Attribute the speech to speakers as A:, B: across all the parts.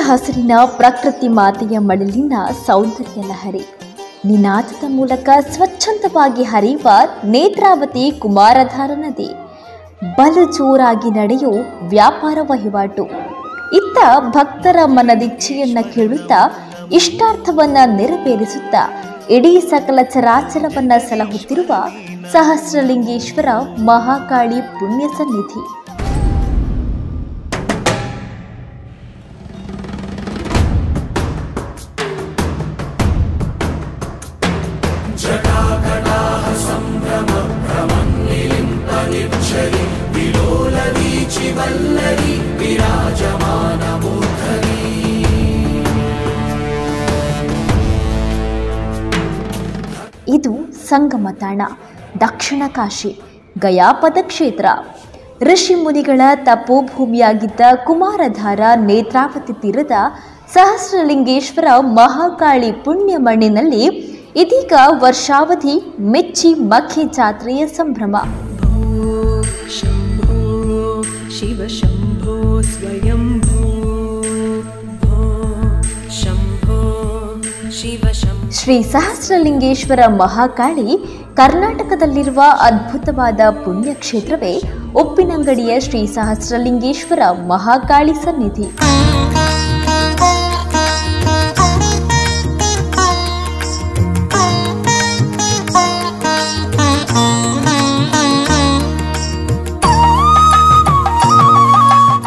A: ಹಸಿರಿನ ಪ್ರಕೃತಿ ಮಾತೆಯ ಮಡಿಲಿನ ಸೌಂದರ್ಯ ಲಹರಿ ನಿನಾದದ ಮೂಲಕ ಸ್ವಚ್ಛಂದವಾಗಿ ಹರಿಯುವ ನೇತ್ರಾವತಿ ಕುಮಾರಧಾರ ನದಿ. ಬಲು ಜೋರಾಗಿ ನಡೆಯೋ ವ್ಯಾಪಾರ ವಹಿವಾಟು. ಇತ್ತ ಭಕ್ತರ ಮನದಿಚ್ಛೆಯನ್ನ ಕೇಳುತ್ತಾ ಇಷ್ಟಾರ್ಥವನ್ನ ನೆರವೇರಿಸುತ್ತಾ ಇಡೀ ಸಕಲ ಚರಾಚರವನ್ನ ಸಲಹುತ್ತಿರುವ ಸಹಸ್ರಲಿಂಗೇಶ್ವರ ಮಹಾಕಾಳಿ ಪುಣ್ಯ ಸನ್ನಿಧಿ. ಇದು ಸಂಗಮ ತಾಣ ದಕ್ಷಿಣ ಕಾಶಿ ಗಯಾಪದ ಕ್ಷೇತ್ರ. ಋಷಿ ಮುನಿಗಳ ತಪೋಭೂಮಿಯಾಗಿದ್ದ ಕುಮಾರಧಾರ ನೇತ್ರಾವತಿ ತೀರದ ಸಹಸ್ರಲಿಂಗೇಶ್ವರ ಮಹಾಕಾಳಿ ಪುಣ್ಯ ಮಣ್ಣಿನಲ್ಲಿ ಇದೀಗ ವರ್ಷಾವಧಿ ಮೆಚ್ಚಿ ಮಖೆ ಜಾತ್ರೆಯ ಸಂಭ್ರಮ.
B: ಶಂಭೋ ಶಿವ ಶಂಭೋ ಸ್ವಯಂಭೋ ಶಂಭೋ ಶಿವ ಶಂಭೋ.
A: ಶ್ರೀ ಸಹಸ್ರಲಿಂಗೇಶ್ವರ ಮಹಾಕಾಳಿ ಕರ್ನಾಟಕದಲ್ಲಿರುವ ಅದ್ಭುತವಾದ ಪುಣ್ಯಕ್ಷೇತ್ರವೇ ಉಪ್ಪಿನಂಗಡಿಯ ಶ್ರೀ ಸಹಸ್ರಲಿಂಗೇಶ್ವರ ಮಹಾಕಾಳಿ ಸನ್ನಿಧಿ.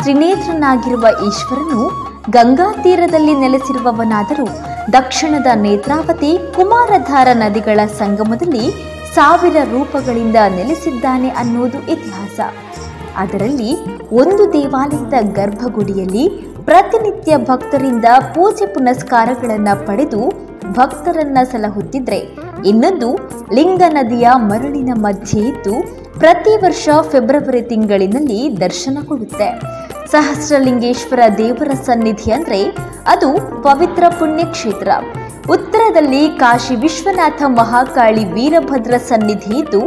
A: ತ್ರಿನೇತ್ರನಾಗಿರುವ ಈಶ್ವರನು ಗಂಗಾ ತೀರದಲ್ಲಿ ನೆಲೆಸಿರುವವನಾದರೂ ದಕ್ಷಿಣದ ನೇತ್ರಾವತಿ ಕುಮಾರಧಾರ ನದಿಗಳ ಸಂಗಮದಲ್ಲಿ 1000 ರೂಪಗಳಿಂದ ನೆಲೆಸಿದ್ದಾನೆ ಅನ್ನೋದು ಇತಿಹಾಸ. ಅದರಲ್ಲಿ ಒಂದು ದೇವಾಲಯದ ಗರ್ಭಗುಡಿಯಲ್ಲಿ ಪ್ರತಿನಿತ್ಯ ಭಕ್ತರಿಂದ ಪೂಜೆ ಪುನಸ್ಕಾರಗಳನ್ನು ಪಡೆದು ಭಕ್ತರನ್ನ ಸಲಹುತ್ತಿದ್ರೆ, ಇನ್ನೊಂದು ಲಿಂಗ ನದಿಯ ಮರಳಿನ ಮಧ್ಯೆ ಇದ್ದು ಪ್ರತಿ ವರ್ಷ ಫೆಬ್ರವರಿ ತಿಂಗಳಿನಲ್ಲಿ ದರ್ಶನ ಕೊಡುತ್ತೆ. ಸಹಸ್ರಲಿಂಗೇಶ್ವರ ದೇವರ ಸನ್ನಿಧಿ ಅಂದ್ರೆ ಅದು ಪವಿತ್ರ ಪುಣ್ಯಕ್ಷೇತ್ರ. ಉತ್ತರದಲ್ಲಿ ಕಾಶಿ ವಿಶ್ವನಾಥ ಮಹಾಕಾಳಿ ವೀರಭದ್ರ ಸನ್ನಿಧಿ ಇದ್ದು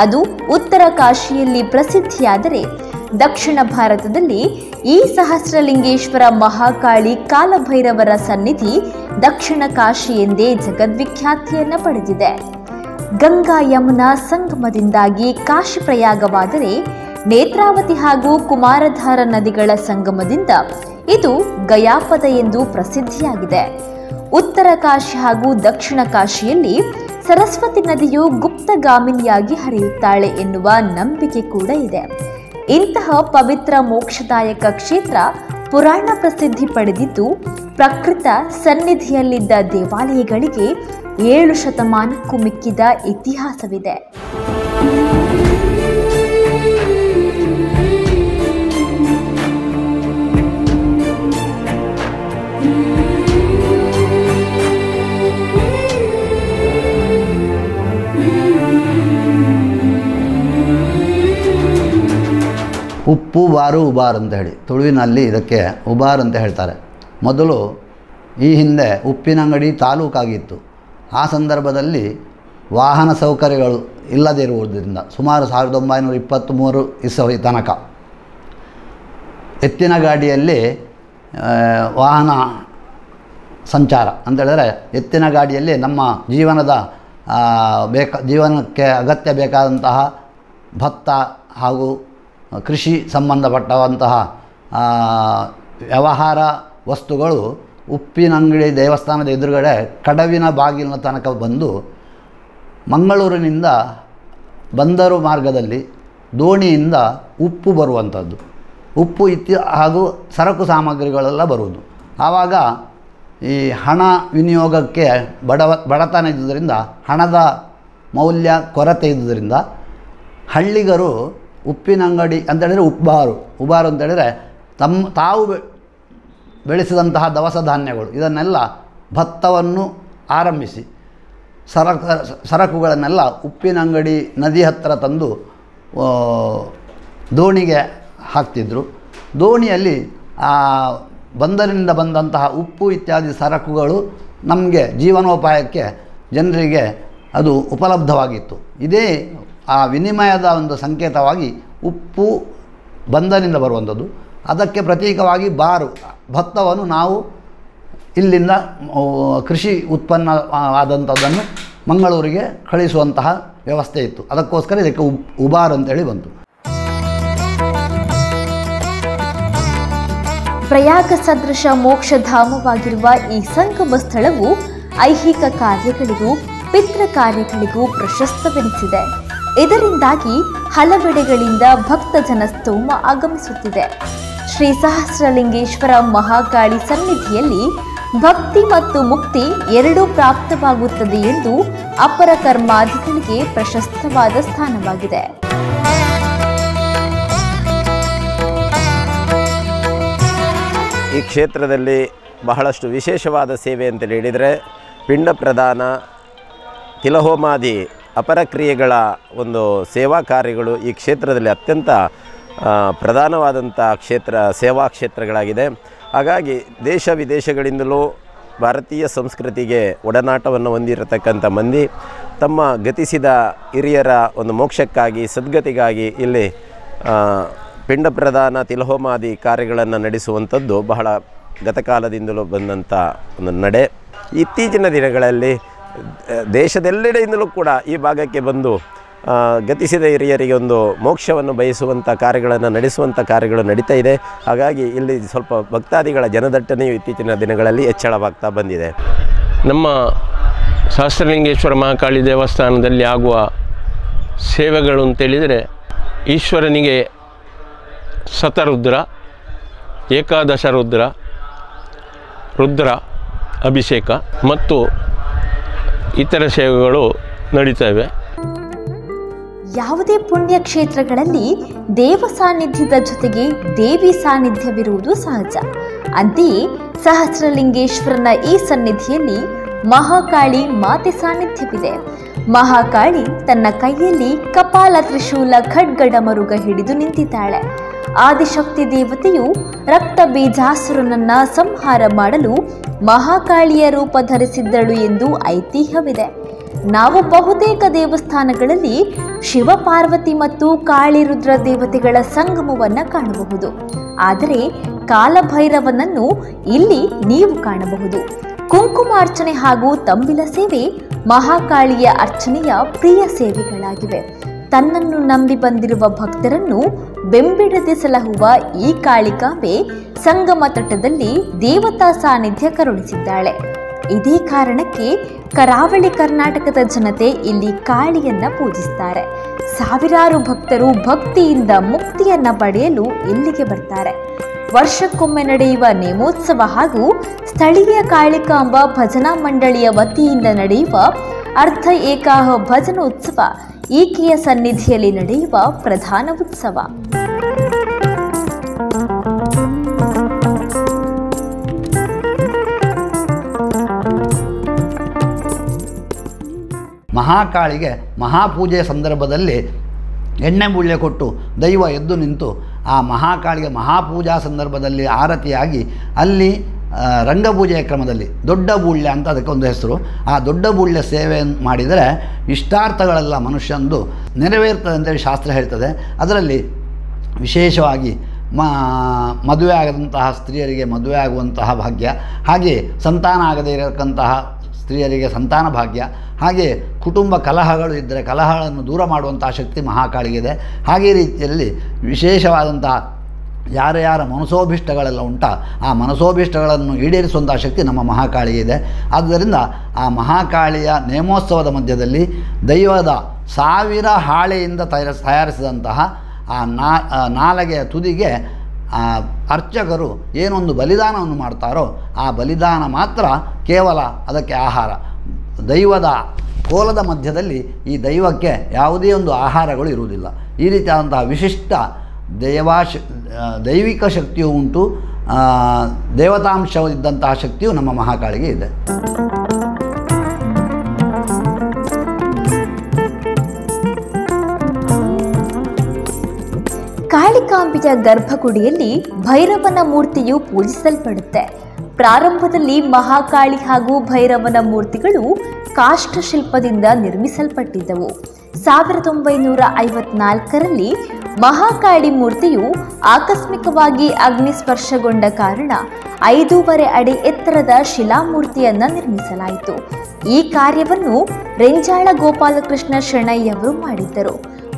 A: ಅದು ಉತ್ತರ ಕಾಶಿಯಲ್ಲಿ ಪ್ರಸಿದ್ಧಿಯಾದರೆ, ದಕ್ಷಿಣ ಭಾರತದಲ್ಲಿ ಈ ಸಹಸ್ರಲಿಂಗೇಶ್ವರ ಮಹಾಕಾಳಿ ಕಾಲಭೈರವರ ಸನ್ನಿಧಿ ದಕ್ಷಿಣ ಕಾಶಿ ಎಂದೇ ಜಗದ್ವಿಖ್ಯಾತಿಯನ್ನ ಪಡೆದಿದೆ. ಗಂಗಾ ಯಮುನಾ ಸಂಗಮದಿಂದಾಗಿ ಕಾಶಿ ಪ್ರಯಾಗವಾದರೆ, ನೇತ್ರಾವತಿ ಹಾಗೂ ಕುಮಾರಧಾರ ನದಿಗಳ ಸಂಗಮದಿಂದ ಇದು ಗಯಾಪದ ಎಂದು ಪ್ರಸಿದ್ಧಿಯಾಗಿದೆ. ಉತ್ತರ ಕಾಶಿ ಹಾಗೂ ದಕ್ಷಿಣ ಕಾಶಿಯಲ್ಲಿ ಸರಸ್ವತಿ ನದಿಯು ಗುಪ್ತಗಾಮಿನಿಯಾಗಿ ಹರಿಯುತ್ತಾಳೆ ಎನ್ನುವ ನಂಬಿಕೆ ಕೂಡ ಇದೆ. ಇಂತಹ ಪವಿತ್ರ ಮೋಕ್ಷದಾಯಕ ಕ್ಷೇತ್ರ ಪುರಾಣ ಪ್ರಸಿದ್ಧಿ ಪಡೆದಿದ್ದು, ಪ್ರಕೃತ ಸನ್ನಿಧಿಯಲ್ಲಿದ್ದ ದೇವಾಲಯಗಳಿಗೆ 7 ಶತಮಾನಕ್ಕೂ ಮಿಕ್ಕಿದ ಇತಿಹಾಸವಿದೆ.
C: ಉಪ್ಪು ಬಾರು ಉಬಾರ್ ಅಂತ ಹೇಳಿ ತುಳುವಿನಲ್ಲಿ ಇದಕ್ಕೆ ಉಬಾರ್ ಅಂತ ಹೇಳ್ತಾರೆ. ಮೊದಲು ಈ ಹಿಂದೆ ಉಪ್ಪಿನಂಗಡಿ ತಾಲೂಕಾಗಿತ್ತು. ಆ ಸಂದರ್ಭದಲ್ಲಿ ವಾಹನ ಸೌಕರ್ಯಗಳು ಇಲ್ಲದಿರುವುದರಿಂದ ಸುಮಾರು 1923 ಇಸವಿ ತನಕ ಎತ್ತಿನ ಗಾಡಿಯಲ್ಲಿ ವಾಹನ ಸಂಚಾರ ಅಂತೇಳಿದರೆ, ಎತ್ತಿನ ಗಾಡಿಯಲ್ಲಿ ನಮ್ಮ ಜೀವನಕ್ಕೆ ಅಗತ್ಯ ಬೇಕಾದಂತಹ ಭತ್ತ ಹಾಗೂ ಕೃಷಿ ಸಂಬಂಧಪಟ್ಟಂತಹ ವ್ಯವಹಾರ ವಸ್ತುಗಳು ಉಪ್ಪಿನಂಗಡಿ ದೇವಸ್ಥಾನದ ಎದುರುಗಡೆ ಕಡವಿನ ಬಾಗಿಲಿನ ತನಕ ಬಂದು, ಮಂಗಳೂರಿನಿಂದ ಬಂದರು ಮಾರ್ಗದಲ್ಲಿ ದೋಣಿಯಿಂದ ಉಪ್ಪು ಬರುವಂಥದ್ದು, ಉಪ್ಪು ಹಾಗೂ ಸರಕು ಸಾಮಗ್ರಿಗಳೆಲ್ಲ ಬರುವುದು. ಆವಾಗ ಈ ಹಣ ವಿನಿಯೋಗಕ್ಕೆ ಬಡತನ ಇದ್ದುದರಿಂದ, ಹಣದ ಮೌಲ್ಯ ಕೊರತೆ ಇದ್ದುದರಿಂದ ಹಳ್ಳಿಗರು ಉಪ್ಪಿನಂಗಡಿ ಅಂತೇಳಿದರೆ ಉಬಾರು ಅಂತೇಳಿದರೆ ತಾವು ಬೆಳೆಸಿದಂತಹ ದವಸ ಧಾನ್ಯಗಳು ಇದನ್ನೆಲ್ಲ ಭತ್ತವನ್ನು ಆರಂಭಿಸಿ ಸರಕುಗಳನ್ನೆಲ್ಲ ಉಪ್ಪಿನಂಗಡಿ ನದಿ ಹತ್ತಿರ ತಂದು ದೋಣಿಗೆ ಹಾಕ್ತಿದ್ರು. ದೋಣಿಯಲ್ಲಿ ಬಂದರಿನಿಂದ ಬಂದಂತಹ ಉಪ್ಪು ಇತ್ಯಾದಿ ಸರಕುಗಳು ನಮಗೆ ಜೀವನೋಪಾಯಕ್ಕೆ ಜನರಿಗೆ ಅದು ಉಪಲಬ್ಧವಾಗಿತ್ತು. ಇದೇ ಆ ವಿನಿಮಯದ ಒಂದು ಸಂಕೇತವಾಗಿ ಉಪ್ಪು ಬಂದರಿಂದ ಬರುವಂಥದ್ದು. ಅದಕ್ಕೆ ಪ್ರತೀಕವಾಗಿ ಬಾರು, ಭತ್ತವನ್ನು ನಾವು ಇಲ್ಲಿಂದ ಕೃಷಿ ಉತ್ಪನ್ನ ಆದಂಥದ್ದನ್ನು ಮಂಗಳೂರಿಗೆ ಕಳಿಸುವಂತಹ ವ್ಯವಸ್ಥೆ ಇತ್ತು. ಅದಕ್ಕೋಸ್ಕರ ಇದಕ್ಕೆ ಉಬಾರ್ ಅಂತೇಳಿ ಬಂತು.
A: ಪ್ರಯಾಗ ಸದೃಶ ಮೋಕ್ಷಧಾಮವಾಗಿರುವ ಈ ಸಂಗಮ ಸ್ಥಳವು ಐಹಿಕ ಕಾರ್ಯಗಳಿಗೂ ಪಿತೃ ಕಾರ್ಯಗಳಿಗೂ ಪ್ರಶಸ್ತವೆನಿಸಿದೆ. ಇದರಿಂದಾಗಿ ಹಲವೆಡೆಗಳಿಂದ ಭಕ್ತಜನ ಸ್ತೋಮ ಆಗಮಿಸುತ್ತಿದೆ. ಶ್ರೀ ಸಹಸ್ರಲಿಂಗೇಶ್ವರ ಮಹಾಕಾಳಿ ಸನ್ನಿಧಿಯಲ್ಲಿ ಭಕ್ತಿ ಮತ್ತು ಮುಕ್ತಿ ಎರಡೂ ಪ್ರಾಪ್ತವಾಗುತ್ತದೆ ಎಂದು ಅಪರ ಕರ್ಮಾಧಿಗಳಿಗೆ ಪ್ರಶಸ್ತವಾದ ಸ್ಥಾನವಾಗಿದೆ.
D: ಈ ಕ್ಷೇತ್ರದಲ್ಲಿ ಬಹಳಷ್ಟು ವಿಶೇಷವಾದ ಸೇವೆ ಅಂತ ಹೇಳಿದರೆ ಪಿಂಡ ಪ್ರದಾನ, ತಿಲಹೋಮಾದಿ ಅಪರ ಕ್ರಿಯೆಗಳ ಒಂದು ಸೇವಾ ಕಾರ್ಯಗಳು ಈ ಕ್ಷೇತ್ರದಲ್ಲಿ ಅತ್ಯಂತ ಪ್ರಧಾನವಾದಂಥ ಸೇವಾ ಕ್ಷೇತ್ರಗಳಾಗಿದೆ. ಹಾಗಾಗಿ ದೇಶ ವಿದೇಶಗಳಿಂದಲೂ ಭಾರತೀಯ ಸಂಸ್ಕೃತಿಗೆ ಒಡನಾಟವನ್ನು ಹೊಂದಿರತಕ್ಕಂಥ ಮಂದಿ ತಮ್ಮ ಗತಿಸಿದ ಹಿರಿಯರ ಒಂದು ಮೋಕ್ಷಕ್ಕಾಗಿ ಸದ್ಗತಿಗಾಗಿ ಇಲ್ಲಿ ಪಿಂಡ ಪ್ರದಾನ ತಿಲಹೋಮಾದಿ ಕಾರ್ಯಗಳನ್ನು ನಡೆಸುವಂಥದ್ದು ಬಹಳ ಗತಕಾಲದಿಂದಲೂ ಬಂದಂಥ ಒಂದು ನಡೆ. ಇತ್ತೀಚಿನ ದಿನಗಳಲ್ಲಿ ದೇಶದೆಲ್ಲೆಡೆಯಿಂದಲೂ ಕೂಡ ಈ ಭಾಗಕ್ಕೆ ಬಂದು ಗತಿಸಿದ ಹಿರಿಯರಿಗೆ ಒಂದು ಮೋಕ್ಷವನ್ನು ಬಯಸುವಂಥ ಕಾರ್ಯಗಳನ್ನು ನಡೆಸುವಂಥ ಕಾರ್ಯಗಳು ನಡೀತಾ ಇದೆ. ಹಾಗಾಗಿ ಇಲ್ಲಿ ಸ್ವಲ್ಪ ಭಕ್ತಾದಿಗಳ ಜನದಟ್ಟಣೆಯು ಇತ್ತೀಚಿನ ದಿನಗಳಲ್ಲಿ ಹೆಚ್ಚಳವಾಗ್ತಾ ಬಂದಿದೆ.
E: ನಮ್ಮ ಸಹಸ್ರಲಿಂಗೇಶ್ವರ ಮಹಾಕಾಳಿ ದೇವಸ್ಥಾನದಲ್ಲಿ ಆಗುವ ಸೇವೆಗಳು ಅಂತೇಳಿದರೆ ಈಶ್ವರನಿಗೆ ಶತರುದ್ರ, ಏಕಾದಶ ರುದ್ರ ಅಭಿಷೇಕ ಮತ್ತು ಇತರ ಸೇವೆಗಳು ನಡೀತವೆ.
A: ಯಾವುದೇ ಪುಣ್ಯಕ್ಷೇತ್ರಗಳಲ್ಲಿ ದೇವ ಸಾನ್ನಿಧ್ಯದ ಜೊತೆಗೆ ದೇವಿ ಸಾನ್ನಿಧ್ಯವಿರುವುದು ಸಹಜ. ಅಂತೆಯೇ ಸಹಸ್ರಲಿಂಗೇಶ್ವರನ ಈ ಸನ್ನಿಧಿಯಲ್ಲಿ ಮಹಾಕಾಳಿ ಮಾತೆ ಸಾನ್ನಿಧ್ಯವಿದೆ. ಮಹಾಕಾಳಿ ತನ್ನ ಕೈಯಲ್ಲಿ ಕಪಾಲ ತ್ರಿಶೂಲ ಖಡ್ಗಡ ಮರುಗ ಹಿಡಿದು ನಿಂತಿದ್ದಾಳೆ. ಆದಿಶಕ್ತಿ ದೇವತೆಯು ರಕ್ತ ಬೀಜಾಸುರನನ್ನ ಸಂಹಾರ ಮಾಡಲು ಮಹಾಕಾಳಿಯ ರೂಪ ಧರಿಸಿದ್ದಳು ಎಂದು ಐತಿಹ್ಯವಿದೆ. ನಾವು ಬಹುತೇಕ ದೇವಸ್ಥಾನಗಳಲ್ಲಿ ಶಿವಪಾರ್ವತಿ ಮತ್ತು ಕಾಳಿರುದ್ರ ದೇವತೆಗಳ ಸಂಗಮವನ್ನು ಕಾಣಬಹುದು. ಆದರೆ ಕಾಲಭೈರವನನ್ನು ಇಲ್ಲಿ ನೀವು ಕಾಣಬಹುದು. ಕುಂಕುಮಾರ್ಚನೆ ಹಾಗೂ ತಂಬಿಲ ಸೇವೆ ಮಹಾಕಾಳಿಯ ಅರ್ಚನೆಯ ಪ್ರಿಯ ಸೇವೆಗಳಾಗಿವೆ. ತನ್ನನ್ನು ನಂಬಿ ಬಂದಿರುವ ಭಕ್ತರನ್ನು ಬೆಂಬಿಡದೆ ಸಲಹುವ ಈ ಕಾಳಿಕಾಂಬೆ ಸಂಗಮ ತಟದಲ್ಲಿ ದೇವತಾ ಸಾನ್ನಿಧ್ಯ ಕರುಣಿಸಿದ್ದಾಳೆ. ಇದೇ ಕಾರಣಕ್ಕೆ ಕರಾವಳಿ ಕರ್ನಾಟಕದ ಜನತೆ ಇಲ್ಲಿ ಕಾಳಿಯನ್ನ ಪೂಜಿಸ್ತಾರೆ. ಸಾವಿರಾರು ಭಕ್ತರು ಭಕ್ತಿಯಿಂದ ಮುಕ್ತಿಯನ್ನ ಪಡೆಯಲು ಇಲ್ಲಿಗೆ ಬರ್ತಾರೆ. ವರ್ಷಕ್ಕೊಮ್ಮೆ ನಡೆಯುವ ನೇಮೋತ್ಸವ ಹಾಗೂ ಸ್ಥಳೀಯ ಕಾಳಿಕಾಂಬ ಭಜನಾ ಮಂಡಳಿಯ ವತಿಯಿಂದ ನಡೆಯುವ ಅರ್ಧ ಏಕಾಹ ಭಜನೋತ್ಸವ ಈಕೆಯ ಸನ್ನಿಧಿಯಲ್ಲಿ ನಡೆಯುವ ಪ್ರಧಾನ ಉತ್ಸವ.
C: ಮಹಾಕಾಳಿಗೆ ಮಹಾಪೂಜೆಯ ಸಂದರ್ಭದಲ್ಲಿ ಎಣ್ಣೆ ಬೂಳ್ಯ ಕೊಟ್ಟು ದೈವ ಎದ್ದು ನಿಂತು ಆ ಮಹಾಕಾಳಿಗೆ ಮಹಾಪೂಜಾ ಸಂದರ್ಭದಲ್ಲಿ ಆರತಿಯಾಗಿ ಅಲ್ಲಿ ರಂಗಪೂಜೆಯ ಕ್ರಮದಲ್ಲಿ ದೊಡ್ಡ ಬೂಳ್ಯ ಅಂತ ಅದಕ್ಕೆ ಒಂದು ಹೆಸರು. ಆ ದೊಡ್ಡ ಬೂಳ್ಯ ಸೇವೆ ಮಾಡಿದರೆ ಇಷ್ಟಾರ್ಥಗಳೆಲ್ಲ ಮನುಷ್ಯಂದು ನೆರವೇರ್ತದೆ ಅಂತೇಳಿ ಶಾಸ್ತ್ರ ಹೇಳ್ತದೆ. ಅದರಲ್ಲಿ ವಿಶೇಷವಾಗಿ ಮದುವೆ ಆಗದಂತಹ ಸ್ತ್ರೀಯರಿಗೆ ಮದುವೆ ಆಗುವಂತಹ ಭಾಗ್ಯ, ಹಾಗೆ ಸಂತಾನ ಆಗದೇ ಇರತಕ್ಕಂತಹ ಸ್ತ್ರೀಯರಿಗೆ ಸಂತಾನ ಭಾಗ್ಯ, ಹಾಗೆ ಕುಟುಂಬ ಕಲಹಗಳು ಇದ್ದರೆ ಕಲಹಗಳನ್ನು ದೂರ ಮಾಡುವಂತಹ ಶಕ್ತಿ ಮಹಾಕಾಳಿಗಿದೆ. ಹಾಗೆ ರೀತಿಯಲ್ಲಿ ವಿಶೇಷವಾದಂತಹ ಯಾರ ಮನಸೋಭಿಷ್ಟಗಳೆಲ್ಲ ಉಂಟಾ ಆ ಮನಸೋಭಿಷ್ಟಗಳನ್ನು ಈಡೇರಿಸುವಂಥ ಶಕ್ತಿ ನಮ್ಮ ಮಹಾಕಾಳಿಗೆ ಇದೆ. ಆದ್ದರಿಂದ ಆ ಮಹಾಕಾಳಿಯ ನೇಮೋತ್ಸವದ ಮಧ್ಯದಲ್ಲಿ ದೈವದ 1000 ಹಾಳೆಯಿಂದ ತಯಾರಿಸಿದಂತಹ ಆ ನಾಲಗೆಯ ತುದಿಗೆ ಅರ್ಚಕರು ಏನೊಂದು ಬಲಿದಾನವನ್ನು ಮಾಡ್ತಾರೋ ಆ ಬಲಿದಾನ ಮಾತ್ರ ಕೇವಲ ಅದಕ್ಕೆ ಆಹಾರ. ದೈವದ ಕೋಲದ ಮಧ್ಯದಲ್ಲಿ ಈ ದೈವಕ್ಕೆ ಯಾವುದೇ ಒಂದು ಆಹಾರಗಳು ಇರುವುದಿಲ್ಲ. ಈ ರೀತಿಯಾದಂತಹ ವಿಶಿಷ್ಟ ದೈವಿಕ ಶಕ್ತಿಯು ಉಂಟು. ದೇವತಾಂಶವಿದ್ದಂತಹ ಶಕ್ತಿಯು ನಮ್ಮ ಮಹಾಕಾಳಿಗೆ ಇದೆ.
A: ಕಾಳಿಕಾಂಬೆಯ ಗರ್ಭಗುಡಿಯಲ್ಲಿ ಭೈರವನ ಮೂರ್ತಿಯು ಪೂಜಿಸಲ್ಪಡುತ್ತೆ. ಪ್ರಾರಂಭದಲ್ಲಿ ಮಹಾಕಾಳಿ ಹಾಗೂ ಭೈರವನ ಮೂರ್ತಿಗಳು ಕಾಷ್ಠಶಿಲ್ಪದಿಂದ ನಿರ್ಮಿಸಲ್ಪಟ್ಟಿದ್ದವು. 1954ರಲ್ಲಿ ಮಹಾಕಾಳಿ ಮೂರ್ತಿಯು ಆಕಸ್ಮಿಕವಾಗಿ ಅಗ್ನಿಸ್ಪರ್ಶಗೊಂಡ ಕಾರಣ 5.5 ಅಡಿ ಎತ್ತರದ ಶಿಲಾಮೂರ್ತಿಯನ್ನ ನಿರ್ಮಿಸಲಾಯಿತು. ಈ ಕಾರ್ಯವನ್ನು ರೆಂಜಾಳ ಗೋಪಾಲಕೃಷ್ಣ ಶೆಣೈಯವರು ಮಾಡಿದ್ದರು.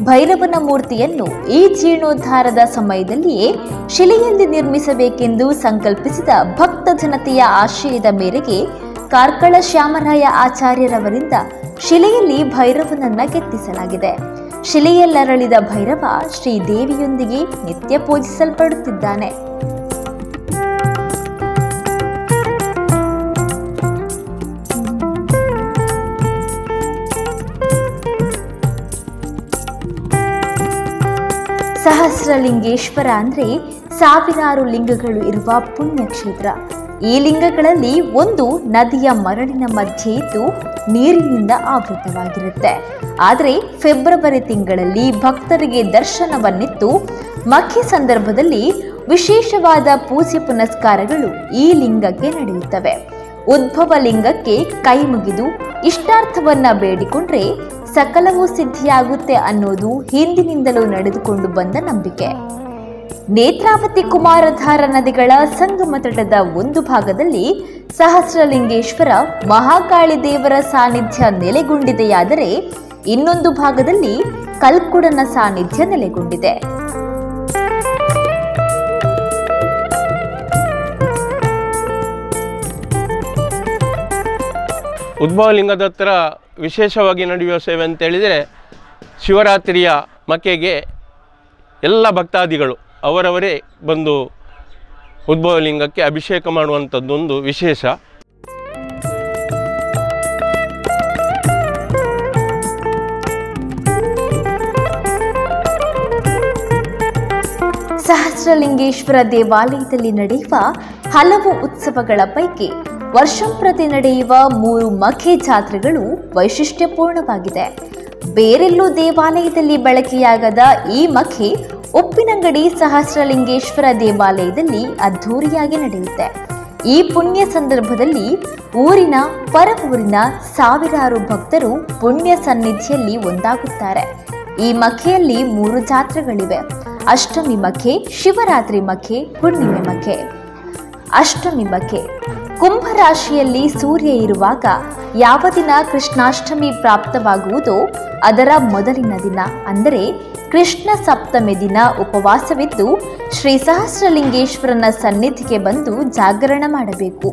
A: ಭೈರವನ ಮೂರ್ತಿಯನ್ನು ಈ ಜೀರ್ಣೋದ್ಧಾರದ ಸಮಯದಲ್ಲಿಯೇ ಶಿಲೆಯಲ್ಲಿ ನಿರ್ಮಿಸಬೇಕೆಂದು ಸಂಕಲ್ಪಿಸಿದ ಭಕ್ತ ಜನತೆಯ ಆಶಯದ ಮೇರೆಗೆ ಕಾರ್ಕಳ ಶ್ಯಾಮರಾಯ ಆಚಾರ್ಯರವರಿಂದ ಶಿಲೆಯಲ್ಲಿ ಭೈರವನನ್ನ ಕೆತ್ತಿಸಲಾಗಿದೆ. ಶಿಲೆಯಲ್ಲರಳಿದ ಭೈರವ ಶ್ರೀದೇವಿಯೊಂದಿಗೆ ನಿತ್ಯ ಪೂಜಿಸಲ್ಪಡುತ್ತಿದ್ದಾನೆ. ಸಹಸ್ರಲಿಂಗೇಶ್ವರ ಅಂದ್ರೆ ಸಾವಿರಾರು ಲಿಂಗಗಳು ಇರುವ ಪುಣ್ಯಕ್ಷೇತ್ರ. ಈ ಲಿಂಗಗಳಲ್ಲಿ ಒಂದು ನದಿಯ ಮರಳಿನ ಮಧ್ಯೆ ಇದ್ದು ನೀರಿನಿಂದ ಆವೃತವಾಗಿರುತ್ತೆ. ಆದರೆ ಫೆಬ್ರವರಿ ತಿಂಗಳಲ್ಲಿ ಭಕ್ತರಿಗೆ ದರ್ಶನವನ್ನಿತ್ತು ಮಖೆ ಸಂದರ್ಭದಲ್ಲಿ ವಿಶೇಷವಾದ ಪೂಜೆ ಪುನಸ್ಕಾರಗಳು ಈ ಲಿಂಗಕ್ಕೆ ನಡೆಯುತ್ತವೆ. ಉದ್ಭವ ಲಿಂಗಕ್ಕೆ ಕೈ ಮುಗಿದು ಇಷ್ಟಾರ್ಥವನ್ನ ಬೇಡಿಕೊಂಡ್ರೆ ಸಕಲವೂ ಸಿದ್ಧಿಯಾಗುತ್ತೆ ಅನ್ನೋದು ಹಿಂದಿನಿಂದಲೂ ನಡೆದುಕೊಂಡು ಬಂದ ನಂಬಿಕೆ. ನೇತ್ರಾವತಿ ಕುಮಾರಧಾರ ನದಿಗಳ ಸಂಗಮ ತಟದ ಒಂದು ಭಾಗದಲ್ಲಿ ಸಹಸ್ರಲಿಂಗೇಶ್ವರ ಮಹಾಕಾಳಿ ದೇವರ ಸಾನ್ನಿಧ್ಯ ನೆಲೆಗೊಂಡಿದೆಯಾದರೆ ಇನ್ನೊಂದು ಭಾಗದಲ್ಲಿ ಕಲ್ಕುಡನ ಸಾನ್ನಿಧ್ಯ ನೆಲೆಗೊಂಡಿದೆ.
E: ಉದ್ಭವಲಿಂಗದ ಹತ್ರ ವಿಶೇಷವಾಗಿ ನಡೆಯುವ ಸೇವೆ ಅಂತ ಹೇಳಿದರೆ, ಶಿವರಾತ್ರಿಯ ಮಕ್ಕೆಗೆ ಎಲ್ಲ ಭಕ್ತಾದಿಗಳು ಅವರವರೇ ಬಂದು ಉದ್ಭವಲಿಂಗಕ್ಕೆ ಅಭಿಷೇಕ ಮಾಡುವಂಥದ್ದೊಂದು ವಿಶೇಷ.
A: ಸಹಸ್ರಲಿಂಗೇಶ್ವರ ದೇವಾಲಯದಲ್ಲಿ ನಡೆಯುವ ಹಲವು ಉತ್ಸವಗಳ ಪೈಕಿ ವರ್ಷಂಪ್ರತಿ ನಡೆಯುವ 3 ಮಖೆ ಜಾತ್ರೆಗಳು ವೈಶಿಷ್ಟ್ಯಪೂರ್ಣವಾಗಿದೆ. ಬೇರೆಲ್ಲೂ ದೇವಾಲಯದಲ್ಲಿ ಬಳಕೆಯಾಗದ ಈ ಮಖೆ ಉಪ್ಪಿನಂಗಡಿ ಸಹಸ್ರಲಿಂಗೇಶ್ವರ ದೇವಾಲಯದಲ್ಲಿ ಅದ್ಧೂರಿಯಾಗಿ ನಡೆಯುತ್ತೆ. ಈ ಪುಣ್ಯ ಸಂದರ್ಭದಲ್ಲಿ ಊರಿನ ಪರ ಊರಿನ ಸಾವಿರಾರು ಭಕ್ತರು ಪುಣ್ಯ ಸನ್ನಿಧಿಯಲ್ಲಿ ಒಂದಾಗುತ್ತಾರೆ. ಈ ಮಖೆಯಲ್ಲಿ 3 ಜಾತ್ರೆಗಳಿವೆ. ಅಷ್ಟಮಿ ಮಖೆ, ಶಿವರಾತ್ರಿ ಮಖೆ, ಹುಣ್ಣಿಮೆ ಮಖೆ. ಅಷ್ಟಮಿ ಮಖೆ ಕುಂಭರಾಶಿಯಲ್ಲಿ ಸೂರ್ಯ ಇರುವಾಗ ಯಾವ ದಿನ ಕೃಷ್ಣಾಷ್ಟಮಿ ಪ್ರಾಪ್ತವಾಗುವುದೋ ಅದರ ಮೊದಲಿನ ದಿನ ಅಂದರೆ ಕೃಷ್ಣ ಸಪ್ತಮಿ ದಿನ ಉಪವಾಸವಿದ್ದು ಶ್ರೀ ಸಹಸ್ರಲಿಂಗೇಶ್ವರನ ಸನ್ನಿಧಿಗೆ ಬಂದು ಜಾಗರಣ ಮಾಡಬೇಕು.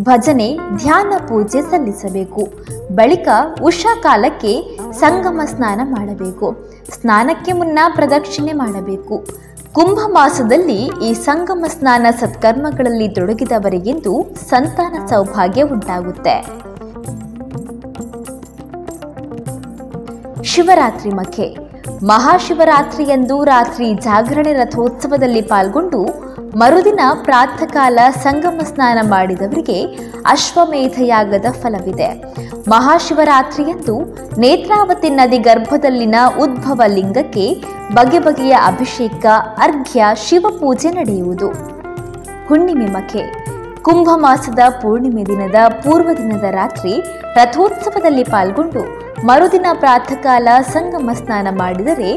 A: ಭಜನೆ, ಧ್ಯಾನ, ಪೂಜೆ ಸಲ್ಲಿಸಬೇಕು. ಬಳಿಕ ಉಷಾ ಕಾಲಕ್ಕೆ ಸಂಗಮ ಸ್ನಾನ ಮಾಡಬೇಕು. ಸ್ನಾನಕ್ಕೆ ಮುನ್ನ ಪ್ರದಕ್ಷಿಣೆ ಮಾಡಬೇಕು. ಕುಂಭ ಮಾಸದಲ್ಲಿ ಈ ಸಂಗಮ ಸ್ನಾನ ಸತ್ಕರ್ಮಗಳಲ್ಲಿ ತೊಡಗಿದವರಿಗೆಂದು ಸಂತಾನ ಸೌಭಾಗ್ಯ ಉಂಟಾಗುತ್ತೆ. ಶಿವರಾತ್ರಿ ಮಖೆ ಮಹಾಶಿವರಾತ್ರಿಯಂದು ರಾತ್ರಿ ಜಾಗರಣೆ ರಥೋತ್ಸವದಲ್ಲಿ ಪಾಲ್ಗೊಂಡು ಮರುದಿನ ಪ್ರಾತಃಕಾಲ ಸಂಗಮ ಸ್ನಾನ ಮಾಡಿದವರಿಗೆ ಅಶ್ವಮೇಧಯಾಗದ ಫಲವಿದೆ. ಮಹಾಶಿವರಾತ್ರಿಯಂದು ನೇತ್ರಾವತಿ ನದಿ ಗರ್ಭದಲ್ಲಿನ ಉದ್ಭವ ಲಿಂಗಕ್ಕೆ ಬಗೆ ಬಗೆಯ ಅಭಿಷೇಕ, ಅರ್ಘ್ಯ, ಶಿವಪೂಜೆ ನಡೆಯುವುದು. ಹುಣ್ಣಿಮೆ ಮಖೆ ಕುಂಭ ಮಾಸದ ಪೂರ್ಣಿಮೆ ದಿನದ ಪೂರ್ವ ದಿನದ ರಾತ್ರಿ ರಥೋತ್ಸವದಲ್ಲಿ ಪಾಲ್ಗೊಂಡು ಮರುದಿನ ಪ್ರಾತಃಕಾಲ ಸಂಗಮ ಸ್ನಾನ ಮಾಡಿದರೆ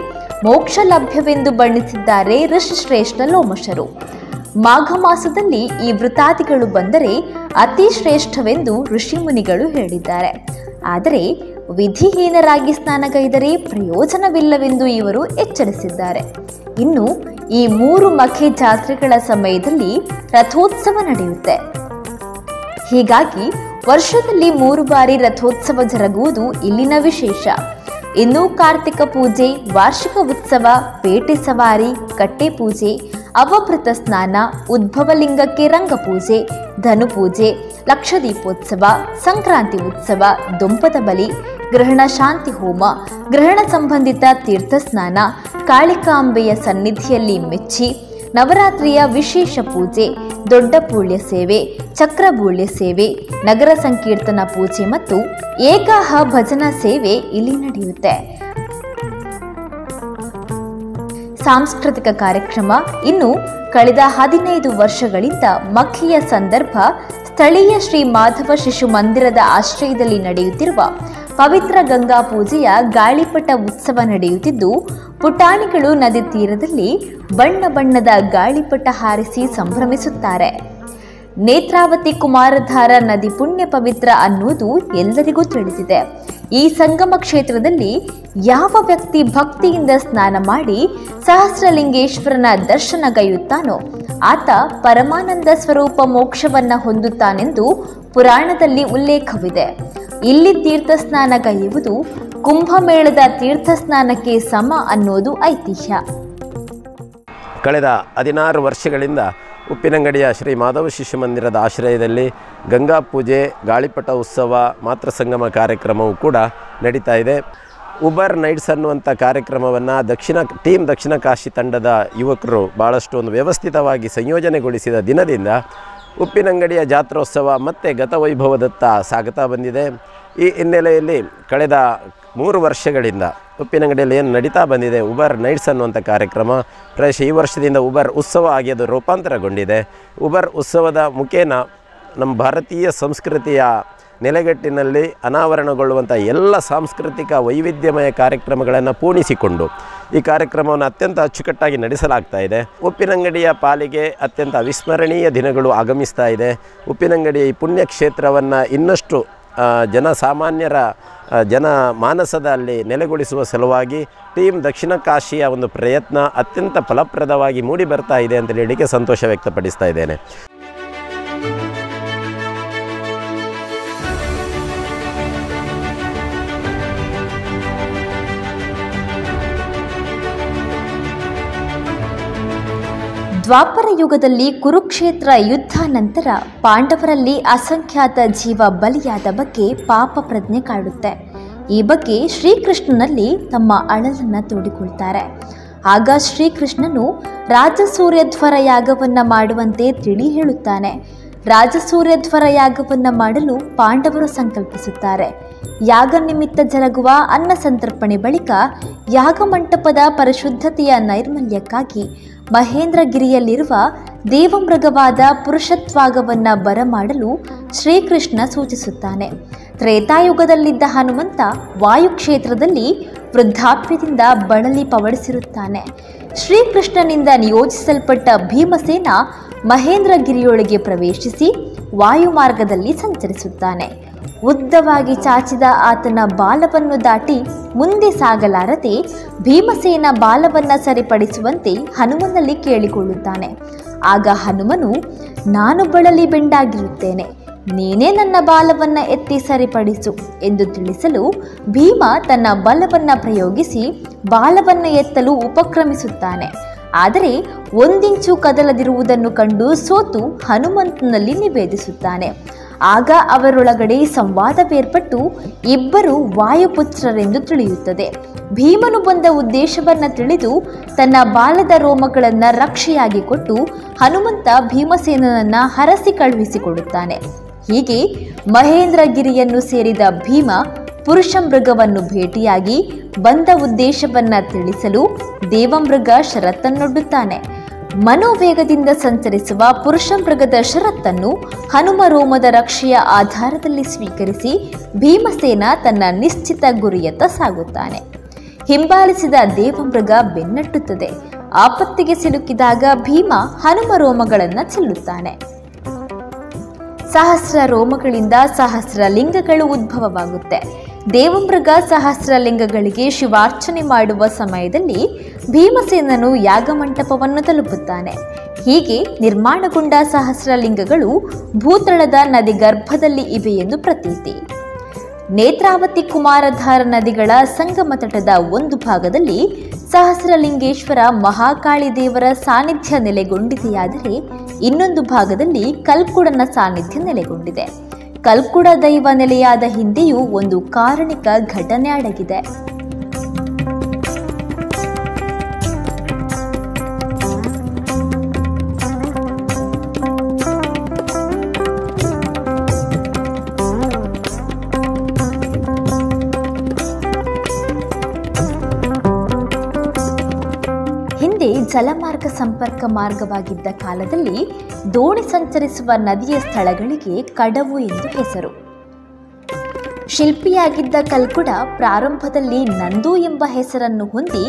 A: ಮೋಕ್ಷ ಲಭ್ಯವೆಂದು ಬಣ್ಣಿಸಿದ್ದಾರೆ ಋಷಿಶ್ರೇಷ್ಠ ಲೋಮಶರು. ಮಾಘ ಮಾಸದಲ್ಲಿ ಈ ವೃತಾದಿಗಳು ಬಂದರೆ ಅತಿ ಶ್ರೇಷ್ಠವೆಂದು ಋಷಿಮುನಿಗಳು ಹೇಳಿದ್ದಾರೆ. ಆದರೆ ವಿಧಿಹೀನರಾಗಿ ಸ್ನಾನಗೈದರೆ ಪ್ರಯೋಜನವಿಲ್ಲವೆಂದು ಇವರು ಎಚ್ಚರಿಸಿದ್ದಾರೆ. ಇನ್ನು ಈ 3 ಮಖೆ ಜಾತ್ರೆಗಳ ಸಮಯದಲ್ಲಿ ರಥೋತ್ಸವ ನಡೆಯುತ್ತೆ. ಹೀಗಾಗಿ ವರ್ಷದಲ್ಲಿ 3 ಬಾರಿ ರಥೋತ್ಸವ ಜರುಗುವುದು ಇಲ್ಲಿನ ವಿಶೇಷ. ಇನ್ನು ಕಾರ್ತಿಕ ಪೂಜೆ, ವಾರ್ಷಿಕ ಉತ್ಸವ, ಪೇಟೆ ಸವಾರಿ, ಕಟ್ಟೆ ಪೂಜೆ, ಅವಭೃತ ಸ್ನಾನ, ಉದ್ಭವಲಿಂಗಕ್ಕೆ ರಂಗಪೂಜೆ, ಧನುಪೂಜೆ, ಲಕ್ಷದೀಪೋತ್ಸವ, ಸಂಕ್ರಾಂತಿ ಉತ್ಸವ, ದೊಂಪದ ಬಲಿ, ಗ್ರಹಣ ಶಾಂತಿ ಹೋಮ, ಗ್ರಹಣ ಸಂಬಂಧಿತ ತೀರ್ಥ ಸ್ನಾನ, ಕಾಳಿಕಾಂಬೆಯ ಸನ್ನಿಧಿಯಲ್ಲಿ ಮೆಚ್ಚಿ, ನವರಾತ್ರಿಯ ವಿಶೇಷ ಪೂಜೆ, ದೊಡ್ಡ ಪೂಳ್ಯ ಸೇವೆ, ಚಕ್ರಬೂಳ್ಯ ಸೇವೆ, ನಗರ ಸಂಕೀರ್ತನ ಪೂಜೆ ಮತ್ತು ಏಕಾಹ ಭಜನಾ ಸೇವೆ ಇಲ್ಲಿ ನಡೆಯುತ್ತೆ. ಸಾಂಸ್ಕೃತಿಕ ಕಾರ್ಯಕ್ರಮ ಇನ್ನು ಕಳೆದ 15 ವರ್ಷಗಳಿಂದ ಮಖೆಯ ಸಂದರ್ಭ ಸ್ಥಳೀಯ ಶ್ರೀ ಮಾಧವ ಶಿಶು ಮಂದಿರದ ಆಶ್ರಯದಲ್ಲಿ ನಡೆಯುತ್ತಿರುವ ಪವಿತ್ರ ಗಂಗಾ ಪೂಜೆಯ ಗಾಳಿಪಟ ಉತ್ಸವ ನಡೆಯುತ್ತಿದ್ದು ಪುಟಾಣಿಗಳು ನದಿ ತೀರದಲ್ಲಿ ಬಣ್ಣ ಬಣ್ಣದ ಗಾಳಿಪಟ ಹಾರಿಸಿ ಸಂಭ್ರಮಿಸುತ್ತಾರೆ. ನೇತ್ರಾವತಿ ಕುಮಾರಧಾರ ನದಿ ಪುಣ್ಯ ಪವಿತ್ರ ಅನ್ನುವುದು ಎಲ್ಲರಿಗೂ ತಿಳಿದಿದೆ. ಈ ಸಂಗಮ ಕ್ಷೇತ್ರದಲ್ಲಿ ಯಾವ ವ್ಯಕ್ತಿ ಭಕ್ತಿಯಿಂದ ಸ್ನಾನ ಮಾಡಿ ಸಹಸ್ರಲಿಂಗೇಶ್ವರನ ದರ್ಶನಗೈಯುತ್ತಾನೋ ಆತ ಪರಮಾನಂದ ಸ್ವರೂಪ ಮೋಕ್ಷವನ್ನ ಹೊಂದುತ್ತಾನೆಂದು ಪುರಾಣದಲ್ಲಿ ಉಲ್ಲೇಖವಿದೆ. ಇಲ್ಲಿ ತೀರ್ಥ ಸ್ನಾನಗೈಯುವುದು ಕುಂಭಮೇಳದ ತೀರ್ಥ ಸ್ನಾನಕ್ಕೆ ಸಮ ಅನ್ನೋದು ಐತಿಹ್ಯ.
D: ಕಳೆದ 16 ವರ್ಷಗಳಿಂದ ಉಪ್ಪಿನಂಗಡಿಯ ಶ್ರೀ ಮಾಧವ ಶಿಶು ಮಂದಿರದ ಆಶ್ರಯದಲ್ಲಿ ಗಂಗಾ ಪೂಜೆ, ಗಾಳಿಪಟ ಉತ್ಸವ, ಮಾತೃಸಂಗಮ ಕಾರ್ಯಕ್ರಮವೂ ಕೂಡ ನಡೀತಾ ಇದೆ. ಉಬರ್ ನೈಟ್ಸ್ ಅನ್ನುವಂಥ ಕಾರ್ಯಕ್ರಮವನ್ನು ದಕ್ಷಿಣ ಕಾಶಿ ತಂಡದ ಯುವಕರು ಭಾಳಷ್ಟು ಒಂದು ವ್ಯವಸ್ಥಿತವಾಗಿ ಸಂಯೋಜನೆಗೊಳಿಸಿದ ದಿನದಿಂದ ಉಪ್ಪಿನಂಗಡಿಯ ಜಾತ್ರೋತ್ಸವ ಮತ್ತು ಗತವೈಭವದತ್ತ ಸಾಗುತ್ತಾ ಬಂದಿದೆ. ಈ ಹಿನ್ನೆಲೆಯಲ್ಲಿ ಕಳೆದ 3 ವರ್ಷಗಳಿಂದ ಉಪ್ಪಿನಂಗಡಿಯಲ್ಲಿ ಏನು ನಡೀತಾ ಬಂದಿದೆ ಉಬರ್ ನೈಟ್ಸ್ ಅನ್ನುವಂಥ ಕಾರ್ಯಕ್ರಮ, ಪ್ರಾಯಶಃ ಈ ವರ್ಷದಿಂದ ಉಬರ್ ಉತ್ಸವ ಆಗಿ ಅದು ರೂಪಾಂತರಗೊಂಡಿದೆ. ಉಬರ್ ಉತ್ಸವದ ಮುಖೇನ ನಮ್ಮ ಭಾರತೀಯ ಸಂಸ್ಕೃತಿಯ ನೆಲೆಗಟ್ಟಿನಲ್ಲಿ ಅನಾವರಣಗೊಳ್ಳುವಂಥ ಎಲ್ಲ ಸಾಂಸ್ಕೃತಿಕ ವೈವಿಧ್ಯಮಯ ಕಾರ್ಯಕ್ರಮಗಳನ್ನು ಪೂರ್ಣಿಸಿಕೊಂಡು ಈ ಕಾರ್ಯಕ್ರಮವನ್ನು ಅತ್ಯಂತ ಅಚ್ಚುಕಟ್ಟಾಗಿ ನಡೆಸಲಾಗ್ತಾ ಇದೆ. ಉಪ್ಪಿನಂಗಡಿಯ ಪಾಲಿಗೆ ಅತ್ಯಂತ ಅವಿಸ್ಮರಣೀಯ ದಿನಗಳು ಆಗಮಿಸ್ತಾ ಇದೆ. ಉಪ್ಪಿನಂಗಡಿಯ ಈ ಪುಣ್ಯಕ್ಷೇತ್ರವನ್ನು ಇನ್ನಷ್ಟು ಜನಸಾಮಾನ್ಯರ ಮಾನಸದಲ್ಲಿ ನೆಲೆಗೊಳಿಸುವ ಸಲುವಾಗಿ ಟೀಮ್ ದಕ್ಷಿಣ ಕಾಶಿಯ ಒಂದು ಪ್ರಯತ್ನ ಅತ್ಯಂತ ಫಲಪ್ರದವಾಗಿ ಮೂಡಿ ಬರ್ತಾ ಇದೆ ಅಂತ ಹೇಳಿಕ್ಕೆ ಸಂತೋಷ ವ್ಯಕ್ತಪಡಿಸ್ತಾ ಇದ್ದೇನೆ.
A: ದ್ವಾಪರ ಯುಗದಲ್ಲಿ ಕುರುಕ್ಷೇತ್ರ ಯುದ್ಧ ನಂತರ ಪಾಂಡವರಲ್ಲಿ ಅಸಂಖ್ಯಾತ ಜೀವ ಬಲಿಯಾದ ಬಗ್ಗೆ ಪಾಪ ಪ್ರಜ್ಞೆ ಕಾಡುತ್ತೆ. ಈ ಬಗ್ಗೆ ಶ್ರೀಕೃಷ್ಣನಲ್ಲಿ ತಮ್ಮ ಅಳಲನ್ನು ತೋಡಿಕೊಳ್ತಾರೆ. ಆಗ ಶ್ರೀಕೃಷ್ಣನು ರಾಜಸೂರ್ಯಧ್ವರ ಯಾಗವನ್ನು ಮಾಡುವಂತೆ ತಿಳಿ ಹೇಳುತ್ತಾನೆ. ರಾಜಸೂರ್ಯಧ್ವರ ಯಾಗವನ್ನು ಮಾಡಲು ಪಾಂಡವರು ಸಂಕಲ್ಪಿಸುತ್ತಾರೆ. ಯಾಗ ನಿಮಿತ್ತ ಜರುಗುವ ಅನ್ನ ಸಂತರ್ಪಣೆ ಬಳಿಕ ಯಾಗಮಂಟಪದ ಪರಿಶುದ್ಧತೆಯ ನೈರ್ಮಲ್ಯಕ್ಕಾಗಿ ಮಹೇಂದ್ರಗಿರಿಯಲ್ಲಿರುವ ದೇವಮೃಗವಾದ ಪುರುಷತ್ವಾಗವನ್ನು ಬರಮಾಡಲು ಶ್ರೀಕೃಷ್ಣ ಸೂಚಿಸುತ್ತಾನೆ. ತ್ರೇತಾಯುಗದಲ್ಲಿದ್ದ ಹನುಮಂತ ವಾಯುಕ್ಷೇತ್ರದಲ್ಲಿ ವೃದ್ಧಾಪ್ಯದಿಂದ ಬಳಲಿ ಪವಡಿಸಿರುತ್ತಾನೆ. ಶ್ರೀಕೃಷ್ಣನಿಂದ ನಿಯೋಜಿಸಲ್ಪಟ್ಟ ಭೀಮಸೇನ ಮಹೇಂದ್ರಗಿರಿಯೊಳಗೆ ಪ್ರವೇಶಿಸಿ ವಾಯುಮಾರ್ಗದಲ್ಲಿ ಸಂಚರಿಸುತ್ತಾನೆ. ಉದ್ದವಾಗಿ ಚಾಚಿದ ಆತನ ಬಾಲವನ್ನು ದಾಟಿ ಮುಂದೆ ಸಾಗಲಾರದೆ ಭೀಮಸೇನ ಬಾಲವನ್ನು ಸರಿಪಡಿಸುವಂತೆ ಹನುಮನಲ್ಲಿ ಕೇಳಿಕೊಳ್ಳುತ್ತಾನೆ. ಆಗ ಹನುಮನು, ನಾನು ಬಳಲಿ ಬೆಂಡಾಗಿರುತ್ತೇನೆ, ನೀನೇ ನನ್ನ ಬಾಲವನ್ನು ಎತ್ತಿ ಸರಿಪಡಿಸು ಎಂದು ತಿಳಿಸಲು ಭೀಮ ತನ್ನ ಬಲವನ್ನು ಪ್ರಯೋಗಿಸಿ ಬಾಲವನ್ನು ಎತ್ತಲು ಉಪಕ್ರಮಿಸುತ್ತಾನೆ. ಆದರೆ ಒಂದಿಂಚು ಕದಲದಿರುವುದನ್ನು ಕಂಡು ಸೋತು ಹನುಮಂತನಲ್ಲಿ ನಿವೇದಿಸುತ್ತಾನೆ. ಆಗ ಅವರೊಳಗಡೆ ಸಂವಾದವೇರ್ಪಟ್ಟು ಇಬ್ಬರು ವಾಯುಪುತ್ರರೆಂದು ತಿಳಿಯುತ್ತದೆ. ಭೀಮನು ಬಂದ ಉದ್ದೇಶವನ್ನು ತಿಳಿದು ತನ್ನ ಬಾಲದ ರೋಮಗಳನ್ನು ರಕ್ಷೆಯಾಗಿ ಕೊಟ್ಟು ಹನುಮಂತ ಭೀಮಸೇನನನ್ನು ಹರಸಿ ಕಳುಹಿಸಿಕೊಡುತ್ತಾನೆ. ಹೀಗೆ ಮಹೇಂದ್ರಗಿರಿಯನ್ನು ಸೇರಿದ ಭೀಮ ಪುರುಷ ಮೃಗವನ್ನು ಭೇಟಿಯಾಗಿ ಬಂದ ಉದ್ದೇಶವನ್ನು ತಿಳಿಸಲು ದೇವಮೃಗ ಷರತ್ತನ್ನೊಡ್ಡುತ್ತಾನೆ. ಮನೋವೇಗದಿಂದ ಸಂಚರಿಸುವ ಪುರುಷ ಮೃಗದ ಷರತ್ತನ್ನು ಹನುಮ ರೋಮದ ರಕ್ಷೆಯ ಆಧಾರದಲ್ಲಿ ಸ್ವೀಕರಿಸಿ ಭೀಮಸೇನ ತನ್ನ ನಿಶ್ಚಿತ ಗುರಿಯತ್ತ ಸಾಗುತ್ತಾನೆ. ಹಿಂಬಾಲಿಸಿದ ದೇವಮೃಗ ಬೆನ್ನಟ್ಟುತ್ತದೆ. ಆಪತ್ತಿಗೆ ಸಿಲುಕಿದಾಗ ಭೀಮ ಹನುಮ ರೋಮಗಳನ್ನು ಚೆಲ್ಲುತ್ತಾನೆ. ಸಹಸ್ರ ರೋಮಗಳಿಂದ ಸಹಸ್ರ ಲಿಂಗಗಳು ಉದ್ಭವವಾಗುತ್ತೆ. ದೇವಮೃಗ ಸಹಸ್ರಲಿಂಗಗಳಿಗೆ ಶಿವಾರ್ಚನೆ ಮಾಡುವ ಸಮಯದಲ್ಲಿ ಭೀಮಸೇನನು ಯಾಗಮಂಟಪವನ್ನು ತಲುಪುತ್ತಾನೆ. ಹೀಗೆ ನಿರ್ಮಾಣಗೊಂಡ ಸಹಸ್ರಲಿಂಗಗಳು ಭೂತಳದ ನದಿ ಗರ್ಭದಲ್ಲಿ ಇವೆ ಎಂದು ಪ್ರತೀತಿ. ನೇತ್ರಾವತಿ ಕುಮಾರಧಾರ ನದಿಗಳ ಸಂಗಮ ತಟದ ಒಂದು ಭಾಗದಲ್ಲಿ ಸಹಸ್ರಲಿಂಗೇಶ್ವರ ಮಹಾಕಾಳಿ ದೇವರ ಸಾನ್ನಿಧ್ಯ ನೆಲೆಗೊಂಡಿದೆಯಾದರೆ ಇನ್ನೊಂದು ಭಾಗದಲ್ಲಿ ಕಲ್ಕುಡನ ಸಾನ್ನಿಧ್ಯ ನೆಲೆಗೊಂಡಿದೆ. ಕಲ್ಕುಡ ದೈವ ನೆಲೆಯಾದ ಹಿಂದೆಯೂ ಒಂದು ಕಾರಣಿಕ ಘಟನೆ ಅಡಗಿದೆ. ಹಿಂದೆ ಜಲಮಾರ್ಗ ಸಂಪರ್ಕ ಮಾರ್ಗವಾಗಿದ್ದ ಕಾಲದಲ್ಲಿ ದೋಣಿ ಸಂಚರಿಸುವ ನದಿಯ ಸ್ಥಳಗಳಿಗೆ ಕಡವು ಎಂದು ಹೆಸರು. ಶಿಲ್ಪಿಯಾಗಿದ್ದ ಕಲ್ಕುಡ ಪ್ರಾರಂಭದಲ್ಲಿ ನಂದು ಎಂಬ ಹೆಸರನ್ನು ಹೊಂದಿ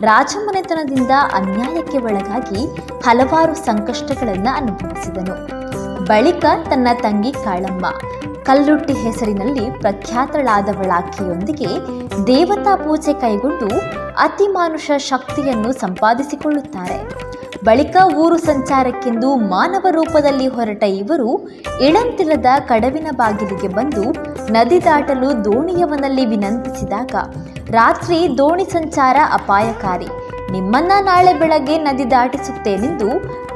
A: ರಾಜಮನೆತನದಿಂದ ಅನ್ಯಾಯಕ್ಕೆ ಒಳಗಾಗಿ ಹಲವಾರು ಸಂಕಷ್ಟಗಳನ್ನು ಅನುಭವಿಸಿದನು. ಬಳಿಕ ತನ್ನ ತಂಗಿ ಕಾಳಮ್ಮ ಕಲ್ಲುಟ್ಟಿ ಹೆಸರಿನಲ್ಲಿ ಪ್ರಖ್ಯಾತಳಾದವಳಾಕೆಯೊಂದಿಗೆ ದೇವತಾ ಪೂಜೆ ಕೈಗೊಂಡು ಅತಿಮಾನುಷ ಶಕ್ತಿಯನ್ನು ಸಂಪಾದಿಸಿಕೊಳ್ಳುತ್ತಾರೆ. ಬಳಿಕ ಊರು ಸಂಚಾರಕ್ಕೆಂದು ಮಾನವ ರೂಪದಲ್ಲಿ ಹೊರಟ ಇವರು ಇಳಂತಿರದ ಕಡವಿನ ಬಾಗಿಲಿಗೆ ಬಂದು ನದಿ ದಾಟಲು ದೋಣಿಯವನಲ್ಲಿ ವಿನಂತಿಸಿದಾಗ, ರಾತ್ರಿ ದೋಣಿ ಸಂಚಾರ ಅಪಾಯಕಾರಿ, ನಿಮ್ಮನ್ನ ನಾಳೆ ಬೆಳಗ್ಗೆ ನದಿ ದಾಟಿಸುತ್ತೇನೆಂದು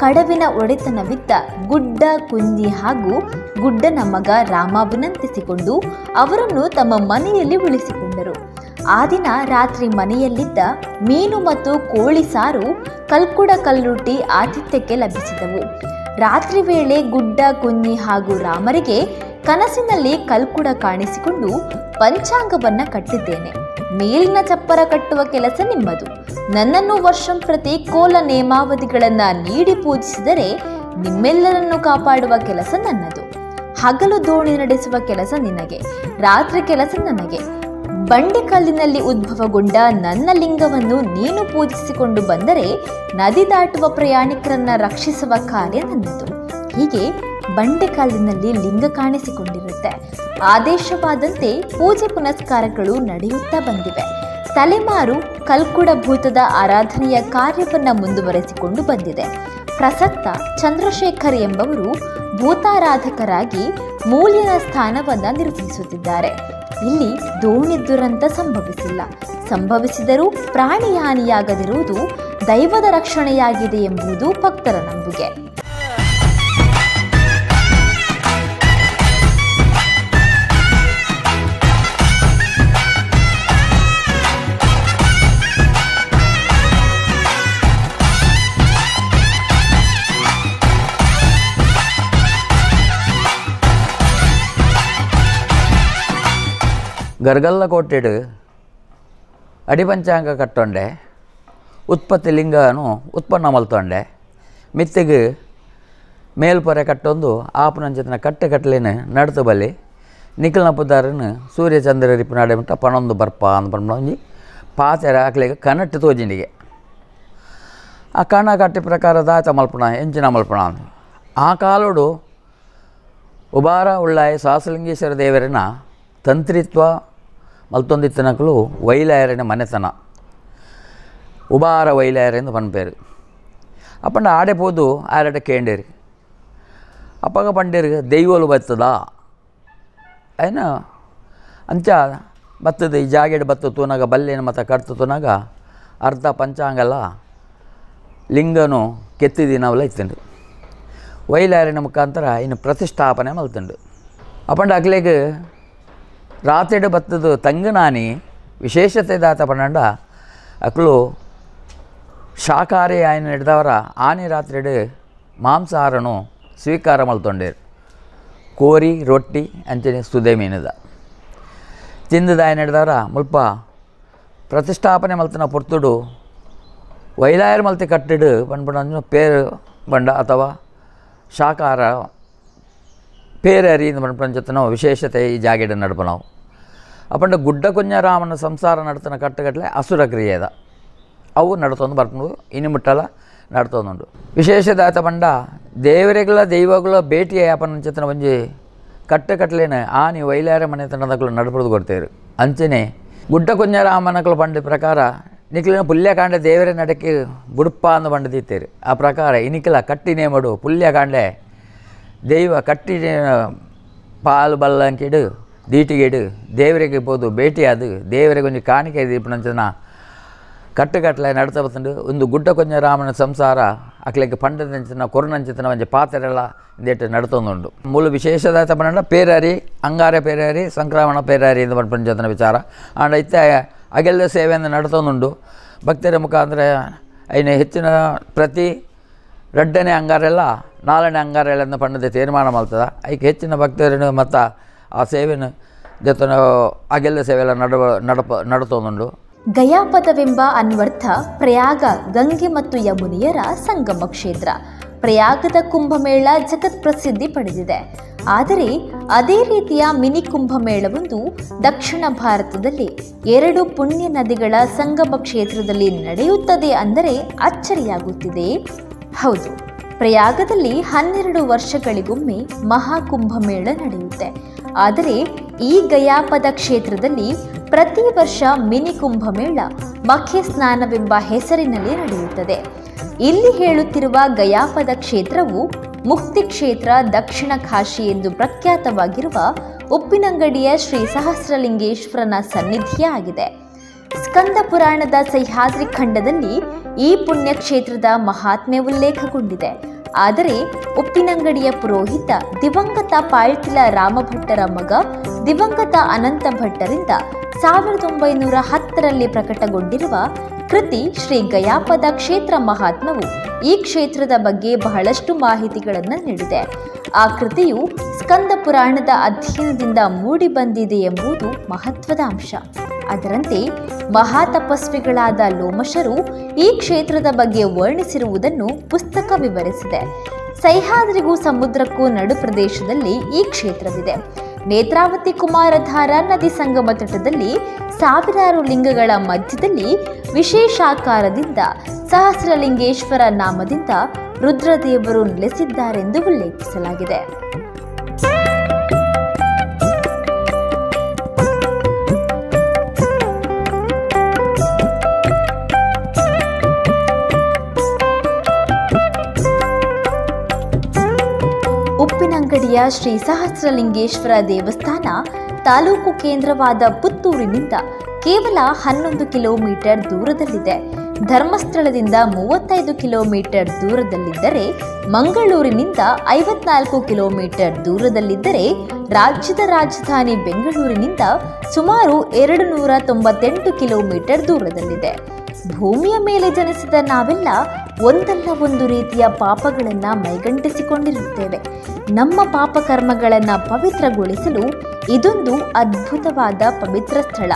A: ಕಡವಿನ ಒಡೆತನವಿದ್ದ ಗುಡ್ಡ ಕುಂಜಿ ಹಾಗೂ ಗುಡ್ಡನ ಮಗ ರಾಮ ವಿನಂತಿಸಿಕೊಂಡು ಅವರನ್ನು ತಮ್ಮ ಮನೆಯಲ್ಲಿ ಉಳಿಸಿಕೊಂಡರು. ಆ ದಿನ ರಾತ್ರಿ ಮನೆಯಲ್ಲಿದ್ದ ಮೀನು ಮತ್ತು ಕೋಳಿ ಸಾರು ಕಲ್ಕುಡ ಕಲ್ಲುಟ್ಟಿ ಆತಿಥ್ಯಕ್ಕೆ ಲಭಿಸಿದವು. ರಾತ್ರಿ ವೇಳೆ ಗುಡ್ಡ ಕುಂಜಿ ಹಾಗೂ ರಾಮರಿಗೆ ಕನಸಿನಲ್ಲಿ ಕಲ್ಕುಡ ಕಾಣಿಸಿಕೊಂಡು ಪಂಚಾಂಗವನ್ನ ಕಟ್ಟಿದ್ದೇನೆ, ಮೇಲಿನ ಚಪ್ಪರ ಕಟ್ಟುವ ಕೆಲಸ ನಿಮ್ಮದು, ನನ್ನನ್ನು ವರ್ಷಂ ಪ್ರತಿ ಕೋಲ ನೇಮಾವಧಿಗಳನ್ನ ನೀಡಿ ಪೂಜಿಸಿದರೆ ನಿಮ್ಮೆಲ್ಲರನ್ನು ಕಾಪಾಡುವ ಕೆಲಸ ನನ್ನದು. ಹಗಲು ದೋಣಿ ನಡೆಸುವ ಕೆಲಸ ನಿನಗೆ, ರಾತ್ರಿ ಕೆಲಸ ನನಗೆ. ಬಂಡೆಕಲ್ಲಿನಲ್ಲಿ ಉದ್ಭವಗೊಂಡ ನನ್ನ ಲಿಂಗವನ್ನು ನೀನು ಪೂಜಿಸಿಕೊಂಡು ಬಂದರೆ ನದಿ ದಾಟುವ ಪ್ರಯಾಣಿಕರನ್ನ ರಕ್ಷಿಸುವ ಕಾರ್ಯ ನನ್ನದು. ಹೀಗೆ ಬಂಡೆಕಲ್ಲಿನಲ್ಲಿ ಲಿಂಗ ಕಾಣಿಸಿಕೊಂಡಿರುತ್ತೆ. ಆದೇಶವಾದಂತೆ ಪೂಜೆ ಪುನಸ್ಕಾರಗಳು ನಡೆಯುತ್ತಾ ಬಂದಿವೆ. ತಲೆಮಾರು ಕಲ್ಕುಡ ಭೂತದ ಆರಾಧನೆಯ ಕಾರ್ಯವನ್ನು ಮುಂದುವರೆಸಿಕೊಂಡು ಬಂದಿದೆ. ಪ್ರಸಕ್ತ ಚಂದ್ರಶೇಖರ್ ಎಂಬವರು ಭೂತಾರಾಧಕರಾಗಿ ಮೂಲ್ಯನ ಸ್ಥಾನವನ್ನು ನಿರ್ವಹಿಸುತ್ತಿದ್ದಾರೆ. ಇಲ್ಲಿ ದೋಣಿ ದುರಂತ ಸಂಭವಿಸಿಲ್ಲ, ಸಂಭವಿಸಿದರೂ ಪ್ರಾಣಿಹಾನಿಯಾಗದಿರುವುದು ದೈವದ ರಕ್ಷಣೆಯಾಗಿದೆ ಎಂಬುದು ಭಕ್ತರ ನಂಬಿಕೆ.
F: ಗರ್ಗಲ್ಲ ಕೋಟೆಡು ಅಡಿಪಂಚಾಂಗ ಕಟ್ಟೊಂಡೆ, ಉತ್ಪತ್ತಿ ಲಿಂಗನು ಉತ್ಪನ್ನ ಮಲ್ತೊಂಡೆ, ಮಿತ್ತಿಗೆ ಮೇಲ್ಪೊರೆ ಕಟ್ಟೊಂದು ಆಪುನಂಚಿತನ ಕಟ್ಟಲೇನು ನಡ್ತು ಬಲ್ಲಿ ನಿಖಿಲ್ನ ಪುದಾರನು ಸೂರ್ಯ ಚಂದ್ರ ರಿಪ್ಪು ನಡೆ ಮುಟ್ಟ ಪಣೊಂದು ಬರ್ಪ ಅಂತ ಬಂದು ಪಾತೆರ ಹಾಕ್ಲಿಕ್ಕೆ ಕನಟ್ಟು ತೋಜಿಂಡಿಗೆ ಆ ಕಣ ಕಟ್ಟಿ ಪ್ರಕಾರ ದಾತ ಮಲ್ಪಣ ಎಂಚಿನ ಮಲ್ಪಣ ಅಂತ ಆ ಕಾಲೋಡು ಉಬಾರ ಉಳ್ಳಾಯ ಸಹಸ್ರಲಿಂಗೇಶ್ವರ ದೇವರನ ತಂತ್ರಿತ್ವ ಮಲ್ತೊಂದಿತ್ತನಕಲು ವೈಲಾಯರನ ಮನೆತನ ಉಬಾರ ವೈಲಾಯರ ಎಂದು ಪನ್ಪೇರು ಅಪ್ಪಂಡ ಆಡೆ ಪೋದು ಆರಡೆ ಕೇಂಡೇರು ಅಪ್ಪಗ ಪಂಡೇರು ದೈವಲು ಬತ್ತದ ಐನ ಅಂಚ ಬತ್ತದ ಈ ಜಾಗೆಡ್ ಬತ್ತು ತೂನಾಗ ಬಲ್ಲೇನು ಮತ್ತು ಕಟ್ತು ತೂನಾಗ ಅರ್ಧ ಪಂಚಾಂಗಲ್ಲ ಲಿಂಗನು ಕೆತ್ತಿದಿನವಲ್ಲ ಇತ್ತಂಡು ವೈಲಾಯರನ ಮುಖಾಂತರ ಇನ್ನು ಪ್ರತಿಷ್ಠಾಪನೆ ಮಲ್ತಂಡು ಅಪ್ಪಂಡ ಅಕ್ಲೆಗೆ ರಾತ್ರಿಡು ಬತ್ತದು ತಂಗನಾನಿ ವಿಶೇಷತೆ ದಾತ ಪಂಡ ಅಕ್ಲು ಶಾಕಾಹಾರಿ ಆಯ್ನ ಹಿಡ್ದವರ ಆನೆ ರಾತ್ರಿಡು ಮಾಂಸಾಹಾರನು ಸ್ವೀಕಾರ ಮಲ್ತೊಂಡೇರು ಕೋರಿ ರೊಟ್ಟಿ ಅಂಚನೆ ಸುದೆ ಮೀನದ ತಿಂದದ ಆಯ್ನ ಹಿಡ್ದವರ ಮುಲ್ಪ ಪ್ರತಿಷ್ಠಾಪನೆ ಮಲ್ತನ ಪೊರ್ತುಡು ವೈಲಾಯರ್ ಮಲ್ತಿ ಕಟ್ಟಿಡು ಪಂಡ ಪೇರು ಬಂಡ ಅಥವಾ ಶಾಕಾಹಾರ ಪೇರರಿ ಪಂಚತನ ವಿಶೇಷತೆ ಈ ಜಾಗೆಡ ನಡಪ ನಾವು ಅಪ್ಪಂಡ ಗುಡ್ಡ ಕುಂಜರಾಮನ ಸಂಸಾರ ನಡ್ತನ ಕಟ್ಟಗಟ್ಟಲೆ ಅಸುರ ಕ್ರಿಯೆದ ಅವು ನಡ್ತೊಂದು ಬರ್ಕೊಂಡು ಇನ್ನು ಮುಟ್ಟಲ್ಲ ನಡ್ತೊಂದುಂಡು ವಿಶೇಷದಾತ ಪಂಡ ದೇವರೆಗಳ ದೈವಗಳ ಭೇಟಿಯ ಯಾಪನಂಚತನ ಒಂಜಿ ಕಟ್ಟಗಟ್ಟಲೇನ ಆನಿ ವೈಲಾರ ಮನೆತನದಗಳು ನಡ್ಪದು ಕೊಡ್ತೇರು ಅಂಚನೆ ಗುಡ್ಡ ಕುಂಜರಾಮನಗಳು ಪಂಡ ಪ್ರಕಾರ ನಿಖಿಲಿನ ಪುಲ್ಯಕಾಂಡ ದೇವರೇ ನಡಕ್ಕೆ ಬುಡುಪ್ಪ ಅಂದು ಪಂಡ ದೀತೇರು ಆ ಪ್ರಕಾರ ಇನಿಕಿಲ ಕಟ್ಟಿನೇ ಮಡು ಪುಲ್ಯಕಾಂಡೆ ದೈವ ಕಟ್ಟಿ ಪಾಲು ಬಲ್ಲಂಕಿಡು ದೀಟಿಗೆಡು ದೇವರಿಗೆ ಬೋದು ಭೇಟಿಯಾದು ದೇವರಿಗೆ ಒಂದು ಕಾಣಿಕೆ ದೀಪನಂಚನ ಕಟ್ಟುಕಟ್ಟಲೆ ನಡ್ತಾ ಬರ್ತಂಡು ಒಂದು ಗುಡ್ಡ ಕೊಂಚ ರಾಮನ ಸಂಸಾರ ಅಕ್ಲೆಗೆ ಪಂಡದಂಚಿನ ಕೊರನಂಚಿತನ ಒಂಜಿ ಪಾತ್ರೆಲ್ಲ ಇಂದೇಟು ನಡ್ತೊಂದುಂಡು ಮೂಲ ವಿಶೇಷದಾತ ಪಂಡ ಪೇರಾರಿ ಅಂಗಾರ ಪೇರಾರಿ ಸಂಕ್ರಮಣ ಪೇರಾರಿ ಎಂದು ಪಂಚತನ ವಿಚಾರ ಆಂಡ ಇತ್ತೆ ಅಗೆಲ್ಲ ಸೇವೆಯನ್ನು ನಡ್ತೊಂದುಂಡು ಭಕ್ತರ ಮುಖಾಂತರ ಐನ ಹೆಚ್ಚಿನ ಪ್ರತಿ ರಡ್ಡನೇ ಅಂಗಾರೆಲ್ಲ ನಾಲ್ಕನೇ ಅಂಗಾರೆಲ್ಲ ಎಂದು ಪಂಡದ ತೀರ್ಮಾನ ಮಾಡ್ತದ ಐಕೆ ಹೆಚ್ಚಿನ ಭಕ್ತರನ್ನು ಮತ್ತು ಆ ಸೇವೆಯನ್ನು ಜೊತೆ ಅಗೆಲ್ಲ ಸೇವೆಲ್ಲ ನಡ್ತೊಂದುಂಡು
A: ಗಯಾಪದವೆಂಬ ಅನ್ವರ್ಥ ಪ್ರಯಾಗ ಗಂಗೆ ಮತ್ತು ಯಮುನಿಯರ ಸಂಗಮ ಕ್ಷೇತ್ರ. ಪ್ರಯಾಗದ ಕುಂಭಮೇಳ ಜಗತ್ ಪ್ರಸಿದ್ಧಿ ಪಡೆದಿದೆ. ಆದರೆ ಅದೇ ರೀತಿಯ ಮಿನಿ ಕುಂಭಮೇಳವೊಂದು ದಕ್ಷಿಣ ಭಾರತದಲ್ಲಿ 2 ಪುಣ್ಯ ನದಿಗಳ ಸಂಗಮ ಕ್ಷೇತ್ರದಲ್ಲಿ ನಡೆಯುತ್ತದೆ ಅಂದರೆ ಅಚ್ಚರಿಯಾಗುತ್ತಿದೆ. ಹೌದು, ಪ್ರಯಾಗದಲ್ಲಿ 12 ವರ್ಷಗಳಿಗೊಮ್ಮೆ ಮಹಾಕುಂಭಮೇಳ ನಡೆಯುತ್ತೆ. ಆದರೆ ಈ ಗಯಾಪದ ಕ್ಷೇತ್ರದಲ್ಲಿ ಪ್ರತಿ ವರ್ಷ ಮಿನಿ ಕುಂಭಮೇಳ ಮಖೆ ಸ್ನಾನವೆಂಬ ಹೆಸರಿನಲ್ಲಿ ನಡೆಯುತ್ತದೆ. ಇಲ್ಲಿ ಹೇಳುತ್ತಿರುವ ಗಯಾಪದ ಕ್ಷೇತ್ರವು ಮುಕ್ತಿ ಕ್ಷೇತ್ರ, ದಕ್ಷಿಣ ಕಾಶಿ ಎಂದು ಪ್ರಖ್ಯಾತವಾಗಿರುವ ಉಪ್ಪಿನಂಗಡಿಯ ಶ್ರೀ ಸಹಸ್ರಲಿಂಗೇಶ್ವರನ ಸನ್ನಿಧಿಯೇ ಆಗಿದೆ. ಸ್ಕಂದ ಪುರಾಣದ ಸಹ್ಯಾದ್ರಿ ಖಂಡದಲ್ಲಿ ಈ ಪುಣ್ಯಕ್ಷೇತ್ರದ ಮಹಾತ್ಮೆ ಉಲ್ಲೇಖಗೊಂಡಿದೆ. ಆದರೆ ಉಪ್ಪಿನಂಗಡಿಯ ಪುರೋಹಿತ ದಿವಂಗತ ಪಾಳ್ತಿಲ ರಾಮಭಟ್ಟರ ಮಗ ದಿವಂಗತ ಅನಂತ ಭಟ್ಟರಿಂದ 1910ರಲ್ಲಿ ಪ್ರಕಟಗೊಂಡಿರುವ ಕೃತಿ ಶ್ರೀ ಗಯಾಪದ ಕ್ಷೇತ್ರ ಮಹಾತ್ಮವು ಈ ಕ್ಷೇತ್ರದ ಬಗ್ಗೆ ಬಹಳಷ್ಟು ಮಾಹಿತಿಗಳನ್ನು ನೀಡಿದೆ. ಆ ಕೃತಿಯು ಸ್ಕಂದ ಪುರಾಣದ ಅಧ್ಯಯನದಿಂದ ಮೂಡಿ ಬಂದಿದೆ ಎಂಬುದು ಮಹತ್ವದ ಅಂಶ. ಅದರಂತೆ ಮಹಾತಪಸ್ವಿಗಳಾದ ಲೋಮಶರು ಈ ಕ್ಷೇತ್ರದ ಬಗ್ಗೆ ವರ್ಣಿಸಿರುವುದನ್ನು ಪುಸ್ತಕ ವಿವರಿಸಿದೆ. ಸಹ್ಯಾದ್ರಿಗೂ ಸಮುದ್ರಕ್ಕೂ ನಡು ಪ್ರದೇಶದಲ್ಲಿ ಈ ಕ್ಷೇತ್ರವಿದೆ. ನೇತ್ರಾವತಿ ಕುಮಾರಧಾರ ನದಿ ಸಂಗಮ ತಟದಲ್ಲಿ ಸಾವಿರಾರು ಲಿಂಗಗಳ ಮಧ್ಯದಲ್ಲಿ ವಿಶೇಷಾಕಾರದಿಂದ ಸಹಸ್ರಲಿಂಗೇಶ್ವರ ನಾಮದಿಂದ ರುದ್ರದೇವರು ನೆಲೆಸಿದ್ದಾರೆಂದು ಉಲ್ಲೇಖಿಸಲಾಗಿದೆ. ಉಪ್ಪಿನಂಗಡಿಯ ಶ್ರೀ ಸಹಸ್ರಲಿಂಗೇಶ್ವರ ದೇವಸ್ಥಾನ ತಾಲೂಕು ಕೇಂದ್ರವಾದ ಪುತ್ತೂರಿನಿಂದ ಕೇವಲ 11 ಕಿಲೋಮೀಟರ್ ದೂರದಲ್ಲಿದೆ. ಧರ್ಮಸ್ಥಳದಿಂದ 35 ಕಿಲೋಮೀಟರ್ ದೂರದಲ್ಲಿದ್ದರೆ, ಮಂಗಳೂರಿನಿಂದ 54 ಕಿಲೋಮೀಟರ್ ದೂರದಲ್ಲಿದ್ದರೆ, ರಾಜ್ಯದ ರಾಜಧಾನಿ ಬೆಂಗಳೂರಿನಿಂದ ಸುಮಾರು 298 ಕಿಲೋಮೀಟರ್ ದೂರದಲ್ಲಿದೆ. ಭೂಮಿಯ ಮೇಲೆ ಜನಿಸಿದ ನಾವೆಲ್ಲ ಒಂದಲ್ಲ ಒಂದು ರೀತಿಯ ಪಾಪಗಳನ್ನು ಮೈಗಂಟಿಸಿಕೊಂಡಿರುತ್ತೇವೆ. ನಮ್ಮ ಪಾಪಕರ್ಮಗಳನ್ನು ಪವಿತ್ರಗೊಳಿಸಲು ಇದೊಂದು ಅದ್ಭುತವಾದ ಪವಿತ್ರ ಸ್ಥಳ.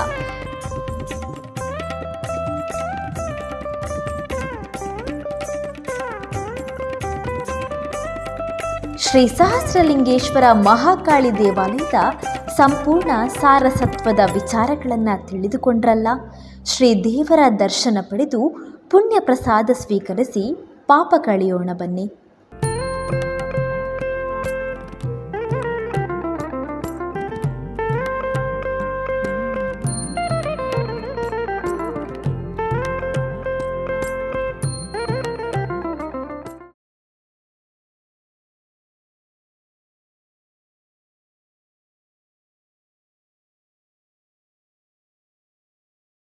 A: ಶ್ರೀ ಸಹಸ್ರಲಿಂಗೇಶ್ವರ ಮಹಾಕಾಳಿ ದೇವಾಲಯದ ಸಂಪೂರ್ಣ ಸಾರಸತ್ವದ ವಿಚಾರಗಳನ್ನು ತಿಳಿದುಕೊಂಡ್ರಲ್ಲ. ಶ್ರೀ ದೇವರ ದರ್ಶನ ಪಡೆದು ಪುಣ್ಯ ಪ್ರಸಾದ ಸ್ವೀಕರಿಸಿ ಪಾಪ ಕಳೆಯೋಣ ಬನ್ನಿ.